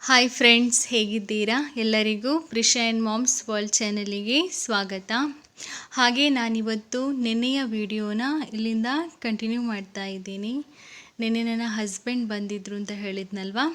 Hi friends, ಹೇಗಿದ್ದೀರಾ? ಎಲ್ಲರಿಗೂ Prisha and moms world ಚಾನಲಿಗೆ ಸ್ವಾಗತ. ಹಾಗೆ ನಾನಿವತ್ತು ನೆನ್ನೆಯ ವಿಡಿಯೋನ ಇಲ್ಲಿಂದ ಕಂಟಿನ್ಯೂ ಮಾಡ್ತಾ ಇದ್ದೀನಿ. ನೆನ್ನೆ ನನ್ನ ಹಸ್ಬೆಂಡ್ ಬಂದಿದ್ದರು ಅಂತ ಹೇಳಿದ್ನಲ್ವ.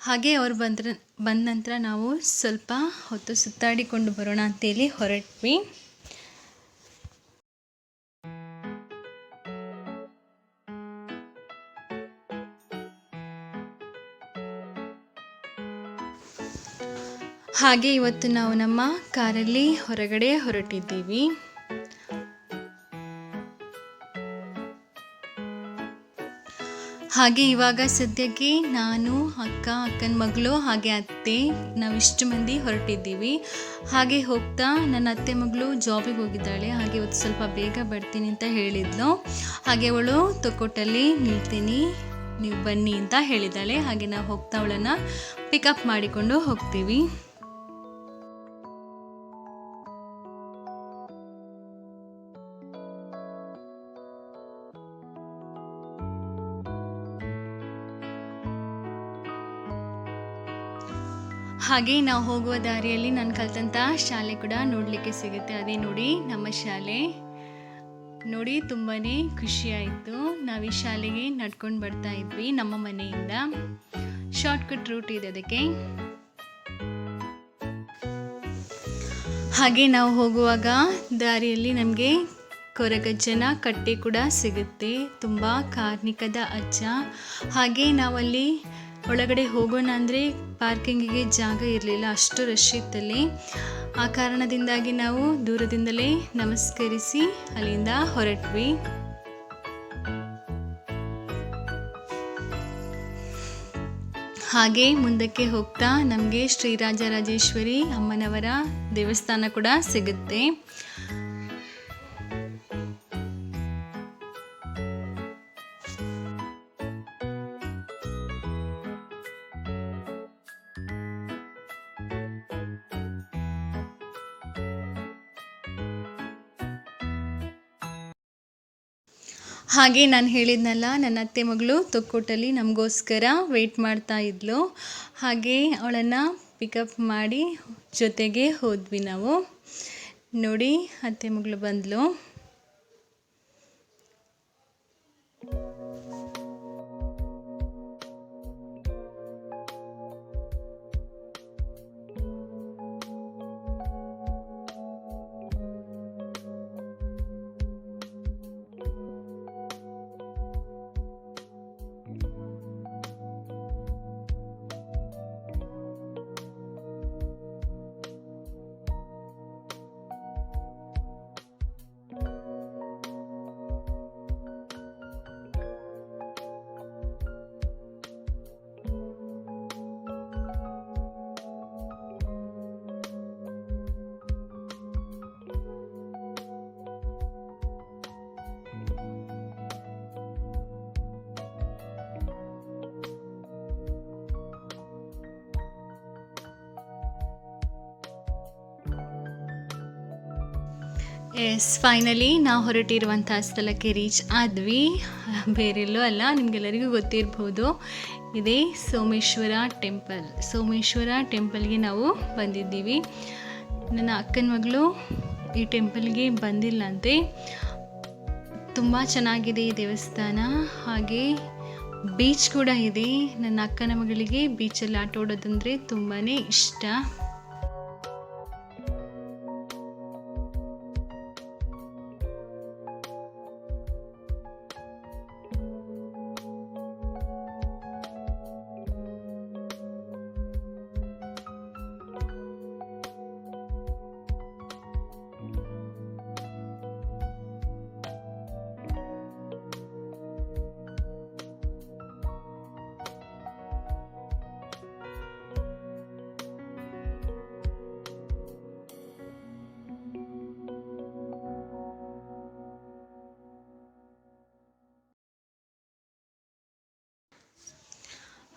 ಹಾಗೆ ಅವ್ರು ಬಂದ ನಂತರ ನಾವು ಸ್ವಲ್ಪ ಹೊತ್ತು ಸುತ್ತಾಡಿಕೊಂಡು ಬರೋಣ ಅಂತೇಳಿ ಹೊರಟ್ವಿ. ಹಾಗೆ ಇವತ್ತು ನಾವು ನಮ್ಮ ಕಾರಲ್ಲಿ ಹೊರಗಡೆ ಹೊರಟಿದ್ದೀವಿ. ಹಾಗೆ ಇವಾಗ ಸದ್ಯಕ್ಕೆ ನಾನು, ಅಕ್ಕನ ಮಗಳು ಹಾಗೆ ಅತ್ತೆ, ನಾವಿಷ್ಟು ಮಂದಿ ಹೊರಟಿದ್ದೀವಿ. ಹಾಗೆ ಹೋಗ್ತಾ ನನ್ನ ಅತ್ತೆ ಮಗಳು ಜಾಬಿಗೆ ಹೋಗಿದ್ದಾಳೆ. ಹಾಗೆ ಇವತ್ತು ಸ್ವಲ್ಪ ಬೇಗ ಬರ್ತೀನಿ ಅಂತ ಹೇಳಿದ್ಲು. ಹಾಗೆ ಅವಳು ತೊಕ್ಕೊಟ್ಟಲ್ಲಿ ನಿಲ್ತೀನಿ, ನೀವು ಬನ್ನಿ ಅಂತ ಹೇಳಿದ್ದಾಳೆ. ಹಾಗೆ ನಾವು ಹೋಗ್ತಾ ಅವಳನ್ನು ಪಿಕಪ್ ಮಾಡಿಕೊಂಡು ಹೋಗ್ತೀವಿ. ಹಾಗೆ ನಾವು ಹೋಗುವ ದಾರಿಯಲ್ಲಿ ನಾನು ಕಲಿತಂಥ ಶಾಲೆ ಕೂಡ ನೋಡಲಿಕ್ಕೆ ಸಿಗುತ್ತೆ. ಅದೇ ನೋಡಿ ನಮ್ಮ ಶಾಲೆ. ನೋಡಿ ತುಂಬಾ ಖುಷಿಯಾಯಿತು. ನಾವು ಈ ಶಾಲೆಗೆ ನಡ್ಕೊಂಡು ಬರ್ತಾ ಇದ್ವಿ ನಮ್ಮ ಮನೆಯಿಂದ. ಶಾರ್ಟ್ಕಟ್ ರೂಟ್ ಇದೆ ಅದಕ್ಕೆ. ಹಾಗೆ ನಾವು ಹೋಗುವಾಗ ದಾರಿಯಲ್ಲಿ ನಮಗೆ ಕೊರಗಜ್ಜನ ಕಟ್ಟೆ ಕೂಡ ಸಿಗುತ್ತೆ. ತುಂಬ ಕಾರ್ಣಿಕದ ಅಜ್ಜ. ಹಾಗೆ ನಾವಲ್ಲಿ ಒಳಗಡೆ ಹೋಗೋಣ ಅಂದರೆ ಪಾರ್ಕಿಂಗಿಗೆ ಜಾಗ ಇರಲಿಲ್ಲ, ಅಷ್ಟು ರಶ್ ಇತ್ತಲ್ಲಿ. ಆ ಕಾರಣದಿಂದಾಗಿ ನಾವು ದೂರದಿಂದಲೇ ನಮಸ್ಕರಿಸಿ ಅಲ್ಲಿಂದ ಹೊರಟ್ವಿ. ಹಾಗೆ ಮುಂದಕ್ಕೆ ಹೋಗ್ತಾ ನಮಗೆ ಶ್ರೀರಾಜರಾಜೇಶ್ವರಿ ಅಮ್ಮನವರ ದೇವಸ್ಥಾನ ಕೂಡ ಸಿಗುತ್ತೆ. ಹಾಗೆ ನಾನು ಹೇಳಿದ್ನಲ್ಲ, ನನ್ನ ಅತ್ತೆ ಮಗಳು ತೊಕ್ಕೊಟ್ಟಲ್ಲಿ ನಮಗೋಸ್ಕರ ವೆಯ್ಟ್ ಮಾಡ್ತಾ ಇದ್ಲು. ಹಾಗೆ ಅವಳನ್ನು ಪಿಕಪ್ ಮಾಡಿ ಜೊತೆಗೆ ಹೋದ್ವಿ ನಾವು. ನೋಡಿ ಅತ್ತೆ ಮಗಳು ಬಂದಳು. ಫೈನಲಿ ನಾವು ಹೊರಟಿರುವಂಥ ಸ್ಥಳಕ್ಕೆ ರೀಚ್ ಆದ್ವಿ. ಬೇರೆಲ್ಲೂ ಅಲ್ಲ, ನಿಮಗೆಲ್ಲರಿಗೂ ಗೊತ್ತಿರ್ಬೋದು, ಇದೇ ಸೋಮೇಶ್ವರ ಟೆಂಪಲ್. ಸೋಮೇಶ್ವರ ಟೆಂಪಲ್ಗೆ ನಾವು ಬಂದಿದ್ದೀವಿ. ನನ್ನ ಅಕ್ಕನ ಮಗಳು ಈ ಟೆಂಪಲ್ಗೆ ಬಂದಿಲ್ಲಂತೆ. ತುಂಬ ಚೆನ್ನಾಗಿದೆ ಈ ದೇವಸ್ಥಾನ. ಹಾಗೆ ಬೀಚ್ ಕೂಡ ಇದೆ. ನನ್ನ ಅಕ್ಕನ ಮಗಳಿಗೆ ಬೀಚಲ್ಲಿ ಆಟ ಆಡೋದಂದರೆ ತುಂಬಾ ಇಷ್ಟ.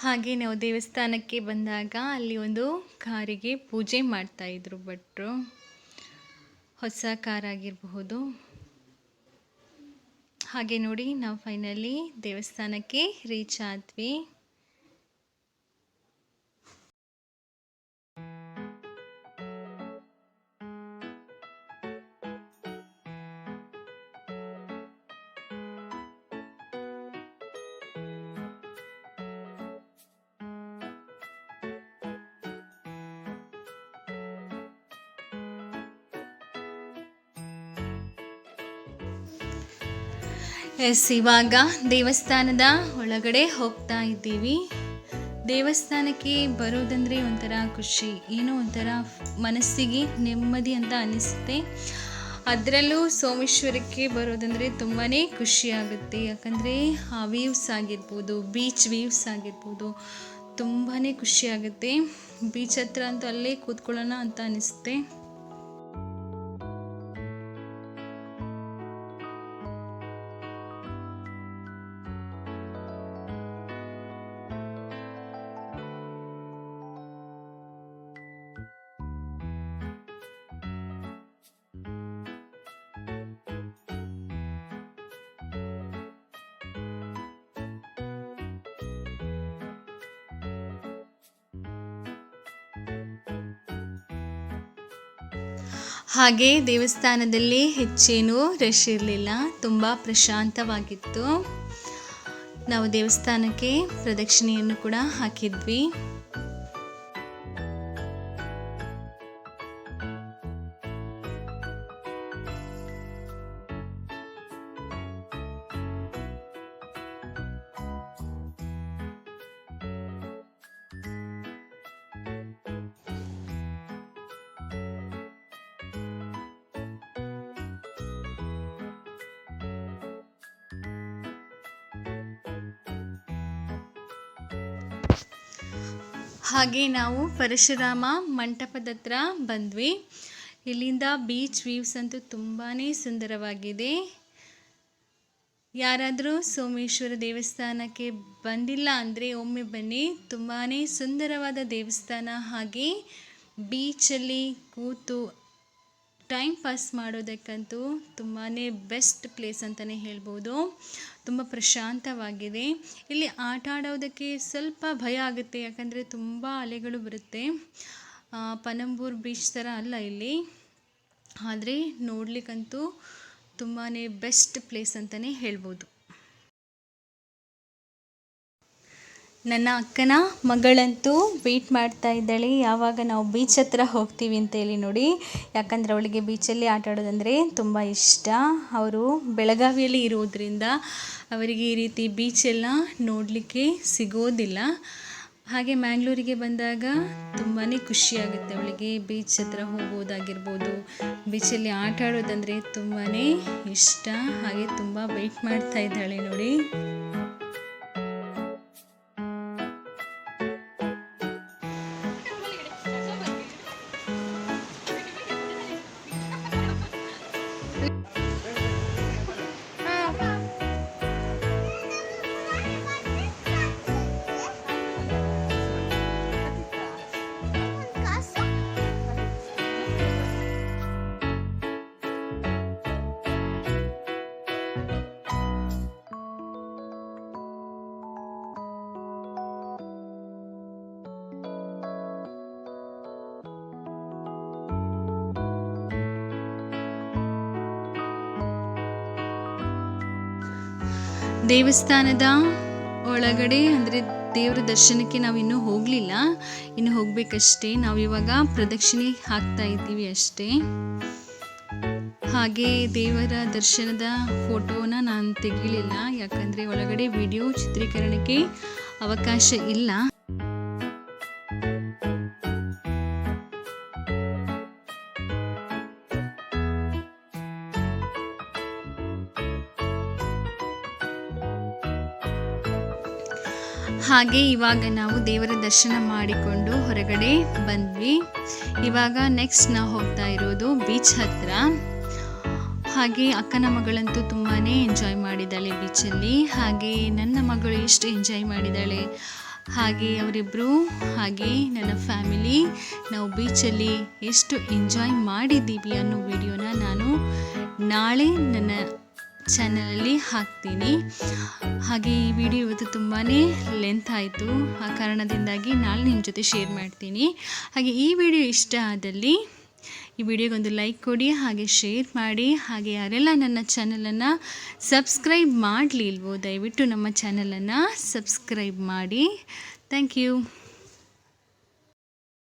ಹಾಗೆ ನಾವು ದೇವಸ್ಥಾನಕ್ಕೆ ಬಂದಾಗ ಅಲ್ಲಿ ಒಂದು ಕಾರಿಗೆ ಪೂಜೆ ಮಾಡ್ತಾಯಿದ್ರು ಭಟ್ರು. ಹೊಸ ಕಾರಾಗಿರಬಹುದು. ಹಾಗೆ ನೋಡಿ ನಾವು ಫೈನಲಿ ದೇವಸ್ಥಾನಕ್ಕೆ ರೀಚ್ ಆದ್ವಿ. ಎಸ್, ಇವಾಗ ದೇವಸ್ಥಾನದ ಒಳಗಡೆ ಹೋಗ್ತಾ ಇದ್ದೀವಿ. ದೇವಸ್ಥಾನಕ್ಕೆ ಬರೋದಂದರೆ ಒಂಥರ ಖುಷಿ, ಏನೋ ಒಂಥರ ಮನಸ್ಸಿಗೆ ನೆಮ್ಮದಿ ಅಂತ ಅನಿಸುತ್ತೆ. ಅದರಲ್ಲೂ ಸೋಮೇಶ್ವರಕ್ಕೆ ಬರೋದಂದರೆ ತುಂಬಾ ಖುಷಿಯಾಗುತ್ತೆ. ಯಾಕಂದರೆ ಆ ವೀವ್ಸ್ ಆಗಿರ್ಬೋದು, ಬೀಚ್ ವೀವ್ಸ್ ಆಗಿರ್ಬೋದು, ತುಂಬಾ ಖುಷಿಯಾಗುತ್ತೆ. ಬೀಚ್ ಹತ್ರ ಅಂತೂ ಅಲ್ಲೇ ಕೂತ್ಕೊಳ್ಳೋಣ ಅಂತ ಅನಿಸುತ್ತೆ. ಹಾಗೆ ದೇವಸ್ಥಾನದಲ್ಲಿ ಹೆಚ್ಚೇನೂ ರಶ್ ಇರಲಿಲ್ಲ, ತುಂಬ ಪ್ರಶಾಂತವಾಗಿತ್ತು. ನಾವು ದೇವಸ್ಥಾನಕ್ಕೆ ಪ್ರದಕ್ಷಿಣೆಯನ್ನು ಕೂಡ ಹಾಕಿದ್ವಿ. ಹಾಗೆ ನಾವು ಪರಶುರಾಮ ಮಂಟಪದ ಹತ್ರ ಬಂದ್ವಿ. ಇಲ್ಲಿಂದ ಬೀಚ್ ವ್ಯೂಸ್ ಅಂತೂ ತುಂಬಾ ಸುಂದರವಾಗಿದೆ. ಯಾರಾದರೂ ಸೋಮೇಶ್ವರ ದೇವಸ್ಥಾನಕ್ಕೆ ಬಂದಿಲ್ಲ ಅಂದರೆ ಒಮ್ಮೆ ಬನ್ನಿ. ತುಂಬಾ ಸುಂದರವಾದ ದೇವಸ್ಥಾನ. ಹಾಗೆ ಬೀಚಲ್ಲಿ ಕೂತು ಟೈಮ್ ಪಾಸ್ ಮಾಡೋದಕ್ಕಂತೂ ತುಂಬಾ ಬೆಸ್ಟ್ ಪ್ಲೇಸ್ ಅಂತಲೇ ಹೇಳ್ಬೋದು. ತುಂಬ ಪ್ರಶಾಂತವಾಗಿದೆ. ಇಲ್ಲಿ ಆಟ ಆಡೋದಕ್ಕೆ ಸ್ವಲ್ಪ ಭಯ ಆಗುತ್ತೆ, ಯಾಕಂದರೆ ತುಂಬ ಅಲೆಗಳು ಬರುತ್ತೆ. ಪನಂಬೂರ್ ಬೀಚ್ ಥರ ಅಲ್ಲ ಇಲ್ಲಿ, ಆದರೆ ನೋಡಲಿಕ್ಕಂತೂ ತುಂಬಾ ಬೆಸ್ಟ್ ಪ್ಲೇಸ್ ಅಂತಲೇ ಹೇಳ್ಬೋದು. ನನ್ನ ಅಕ್ಕನ ಮಗಳಂತೂ ವೆಯ್ಟ್ ಮಾಡ್ತಾ ಇದ್ದಾಳೆ, ಯಾವಾಗ ನಾವು ಬೀಚ್ ಹತ್ರ ಹೋಗ್ತೀವಿ ಅಂತ ಹೇಳಿ. ನೋಡಿ, ಯಾಕಂದರೆ ಅವಳಿಗೆ ಬೀಚಲ್ಲಿ ಆಟ ಆಡೋದಂದರೆ ತುಂಬ ಇಷ್ಟ. ಅವರು ಬೆಳಗಾವಿಯಲ್ಲಿ ಇರೋದ್ರಿಂದ ಅವರಿಗೆ ಈ ರೀತಿ ಬೀಚೆಲ್ಲ ನೋಡಲಿಕ್ಕೆ ಸಿಗೋದಿಲ್ಲ. ಹಾಗೆ ಮ್ಯಾಂಗ್ಳೂರಿಗೆ ಬಂದಾಗ ತುಂಬಾ ಖುಷಿಯಾಗುತ್ತೆ ಅವಳಿಗೆ. ಬೀಚ್ ಹತ್ರ ಹೋಗೋದಾಗಿರ್ಬೋದು, ಬೀಚಲ್ಲಿ ಆಟ ಆಡೋದಂದರೆ ತುಂಬಾ ಇಷ್ಟ. ಹಾಗೆ ತುಂಬ ವೆಯ್ಟ್ ಮಾಡ್ತಾ ಇದ್ದಾಳೆ ನೋಡಿ. ದೇವಸ್ಥಾನದ ಒಳಗಡೆ ಅಂದರೆ ದೇವರ ದರ್ಶನಕ್ಕೆ ನಾವು ಇನ್ನೂ ಹೋಗಲಿಲ್ಲ, ಇನ್ನು ಹೋಗಬೇಕಷ್ಟೇ. ನಾವಿವಾಗ ಪ್ರದಕ್ಷಿಣೆ ಹಾಕ್ತಾ ಇದ್ದೀವಿ ಅಷ್ಟೇ. ಹಾಗೆ ದೇವರ ದರ್ಶನದ ಫೋಟೋನ ನಾನು ತೆಗಿಲಿಲ್ಲ, ಯಾಕಂದರೆ ಒಳಗಡೆ ವಿಡಿಯೋ ಚಿತ್ರೀಕರಣಕ್ಕೆ ಅವಕಾಶ ಇಲ್ಲ. ಹಾಗೆ ಇವಾಗ ನಾವು ದೇವರ ದರ್ಶನ ಮಾಡಿಕೊಂಡು ಹೊರಗಡೆ ಬಂದ್ವಿ. ಇವಾಗ ನೆಕ್ಸ್ಟ್ ನಾವು ಹೋಗ್ತಾ ಇರೋದು ಬೀಚ್ ಹತ್ರ. ಹಾಗೆ ಅಕ್ಕನ ಮಗಳಂತೂ ತುಂಬಾ ಎಂಜಾಯ್ ಮಾಡಿದ್ದಾಳೆ ಬೀಚಲ್ಲಿ. ಹಾಗೆ ನನ್ನ ಮಗಳು ಎಷ್ಟು ಎಂಜಾಯ್ ಮಾಡಿದ್ದಾಳೆ. ಹಾಗೆ ಅವರಿಬ್ಬರು ಹಾಗೆ ನನ್ನ ಫ್ಯಾಮಿಲಿ ನಾವು ಬೀಚಲ್ಲಿ ಎಷ್ಟು ಎಂಜಾಯ್ ಮಾಡಿದ್ದೀವಿ ಅನ್ನೋ ವಿಡಿಯೋನ ನಾನು ನಾಳೆ ನನ್ನ ಚಾನಲಲ್ಲಿ ಹಾಕ್ತೀನಿ. ಹಾಗೆ ಈ ವಿಡಿಯೋ ಇವತ್ತು ತುಂಬಾ ಲೆಂತ್ ಆಯಿತು, ಆ ಕಾರಣದಿಂದಾಗಿ ನಾಳೆ ನಿಮ್ಮ ಜೊತೆ ಶೇರ್ ಮಾಡ್ತೀನಿ. ಹಾಗೆ ಈ ವಿಡಿಯೋ ಇಷ್ಟ ಆದಲ್ಲಿ ಈ ವಿಡಿಯೋಗೊಂದು ಲೈಕ್ ಕೊಡಿ, ಹಾಗೆ ಶೇರ್ ಮಾಡಿ. ಹಾಗೆ ಯಾರೆಲ್ಲ ನನ್ನ ಚಾನಲನ್ನು ಸಬ್ಸ್ಕ್ರೈಬ್ ಮಾಡಲಿಲ್ವೋ ದಯವಿಟ್ಟು ನಮ್ಮ ಚಾನಲನ್ನು ಸಬ್ಸ್ಕ್ರೈಬ್ ಮಾಡಿ. Thank you.